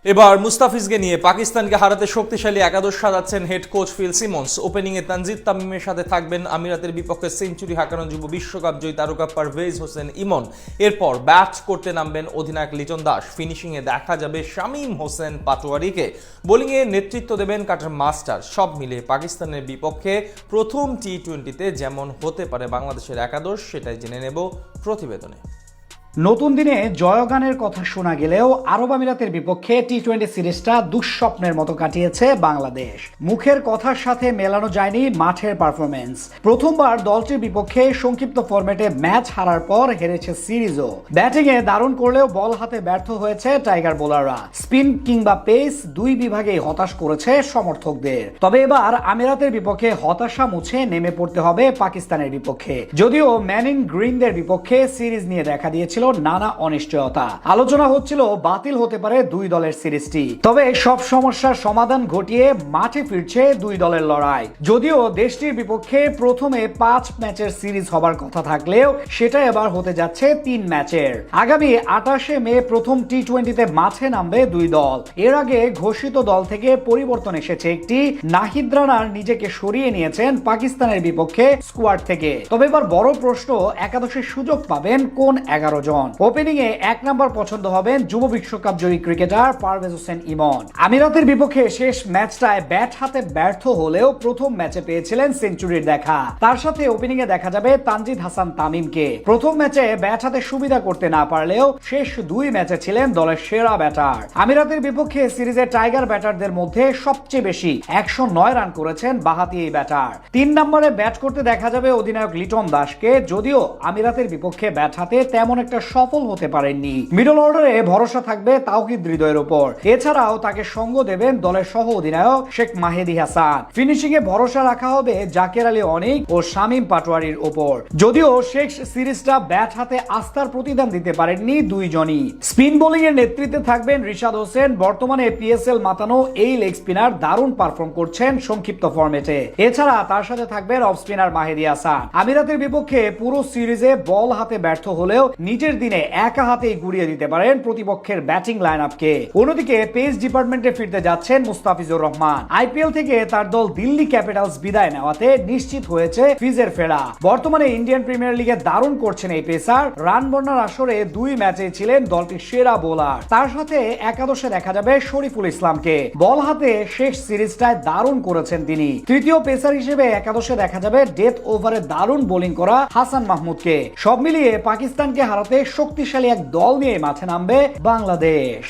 এবার মুস্তাফিজকে নিয়ে পাকিস্তানকে হারাতে শক্তিশালী একাদশ সাজাচ্ছেন হেড কোচ ফিল সিমন্স। ওপেনিংয়ে তানজিদ তামিমের সাথে থাকবেন আমিরাতের বিপক্ষে সেঞ্চুরি হাঁকানো যুব বিশ্বকাপ জয়ী তারকা পারভেজ হোসেন ইমন। এরপর ব্যাট করতে নামবেন অধিনায়ক লিটন দাস। ফিনিশিংয়ে দেখা যাবে শামীম হোসেন পাটোয়ারিকে। বোলিংয়ে নেতৃত্ব দেবেন কাটার মাস্টার। সব মিলিয়ে পাকিস্তানের বিপক্ষে প্রথম টি-20তে যেমন হতে পারে বাংলাদেশের একাদশ, সেটাই জেনে নেব প্রতিবেদনে। নতুন দিনে জয়গানের কথা শোনা গেলেও আরব আমিরাতের বিপক্ষে টি-20 সিরিজটা দুঃস্বপ্নের মতো কাটিয়েছে বাংলাদেশ। মুখের কথার সাথে মেলানো যায়নি মাঠের পারফরমেন্স। প্রথমবার দলটির বিপক্ষে সংক্ষিপ্ত ফরম্যাটে ম্যাচ হারার পর হেরেছে সিরিজও। ব্যাটিংয়ে দারুণ করলেও বল হাতে ব্যর্থ হয়েছে টাইগার বোলাররা। স্পিন কিংবা পেস দুই বিভাগেই হতাশ করেছে সমর্থকদের। তবে এবার আমিরাতের বিপক্ষে হতাশা মুছে নেমে পড়তে হবে পাকিস্তানের বিপক্ষে। যদিও ম্যানিং গ্রিনদের বিপক্ষে সিরিজ নিয়ে দেখা দিয়েছিল নানা অনিশ্চয়তা। আলোচনা হচ্ছিল বাতিল হতে পারে দুই দলের সিরিজটি। তবে সব সমস্যার সমাধান ঘটিয়ে মাঠে ফিরছে দুই দলের লড়াই। যদিও দেশটির বিপক্ষে প্রথমে 5 ম্যাচের সিরিজ হবার কথা থাকলেও সেটা এবার হতে যাচ্ছে 3 ম্যাচের। আগামী 28শে মে প্রথম টি-20তে মাঠে নামবে দুই দল। এর আগে ঘোষিত দল থেকে পরিবর্তন এসেছে একটি। নাহিদ রানার নিজেকে সরিয়ে নিয়েছেন পাকিস্তানের বিপক্ষে স্কোয়াড থেকে। তবে এবার বড় প্রশ্ন, একাদশের সুযোগ পাবেন কোন 11 জন? ওপেনিং এ 1 নম্বর পছন্দ হবেন যুব বিশ্বকাপ জয়ী ক্রিকেটার পারভেজ হোসেন ইমন। আমিরাতের বিপক্ষে শেষ ম্যাচটায় ব্যাট হাতে ব্যর্থ হলেও প্রথম ম্যাচে পেয়েছিলেন সেঞ্চুরির দেখা। তার সাথে ওপেনিং এ দেখা যাবে তানজিদ হাসান তামিমকে। প্রথম ম্যাচে ব্যাট হাতে সুবিধা করতে না পারলেও শেষ 2 ম্যাচে ছিলেন দলের সেরা ব্যাটার। আমিরাতের বিপক্ষে সিরিজে টাইগার ব্যাটারদের মধ্যে সবচেয়ে বেশি 109 রান করেছেন বাহাতি এই ব্যাটার। 3 নম্বরে ব্যাট করতে দেখা যাবে অধিনায়ক লিটন দাসকে। যদিও আমিরাতের বিপক্ষে ব্যাট হাতে তেমন একটা সফল হতে পারেননি। মিডল অর্ডারে ভরসা থাকবে তাওহিদ হৃদয়ের উপর। এছাড়াও তাকে সঙ্গ দেবেন দলের সহ অধিনায়ক শেখ মাহেদী হাসান। ফিনিশিং এ ভরসা রাখা হবে জাকের আলী অনিক ও শামীম পাটোয়ারির উপর। যদিও শেষ সিরিজটা ব্যাট হাতে আস্থার প্রতিদান দিতে পারেননি দুইজনই। স্পিন বোলিং এর নেতৃত্বে থাকবেন রিশাদ হোসেন। বর্তমানে পিএসএল মাতানো এই লেগ স্পিনার দারুণ পারফর্ম করছেন সংক্ষিপ্ত ফরম্যাটে। এছাড়া তার সাথে থাকবেন অফ স্পিনার মাহেদী হাসান। আমিরাতের বিপক্ষে পুরো সিরিজে বল হাতে ব্যর্থ হলেও নিজের দিনে একা হাতেই গুড়িয়ে দিতে পারেন প্রতিপক্ষের ব্যাটিং লাইন আপকে। অন্যদিকে পেস ডিপার্টমেন্টে ফিরতে যাচ্ছেন মুস্তাফিজুর রহমান। আইপিএল থেকে তার দল দিল্লি ক্যাপিটালস বিদায় নেওয়াতে নিশ্চিত হয়েছে ফিজের ফেরা। বর্তমানে ইন্ডিয়ান প্রিমিয়ার লিগে দারুণ করছেন এই পেসার। রান বন্যার আসরে 2 ম্যাচে ছিলেন দলটির সেরা বোলার। তার সাথে একাদশে দেখা যাবে শরীফুল ইসলামকে। বল হাতে শেষ সিরিজটায় দারুণ করেছেন তিনি। তৃতীয় পেসার হিসেবে একাদশে দেখা যাবে ডেথ ওভারে দারুণ বোলিং করা হাসান মাহমুদকে। সব মিলিয়ে পাকিস্তানকে হারাতে শক্তিশালী এক দল নিয়ে মাঠে নামবে বাংলাদেশ।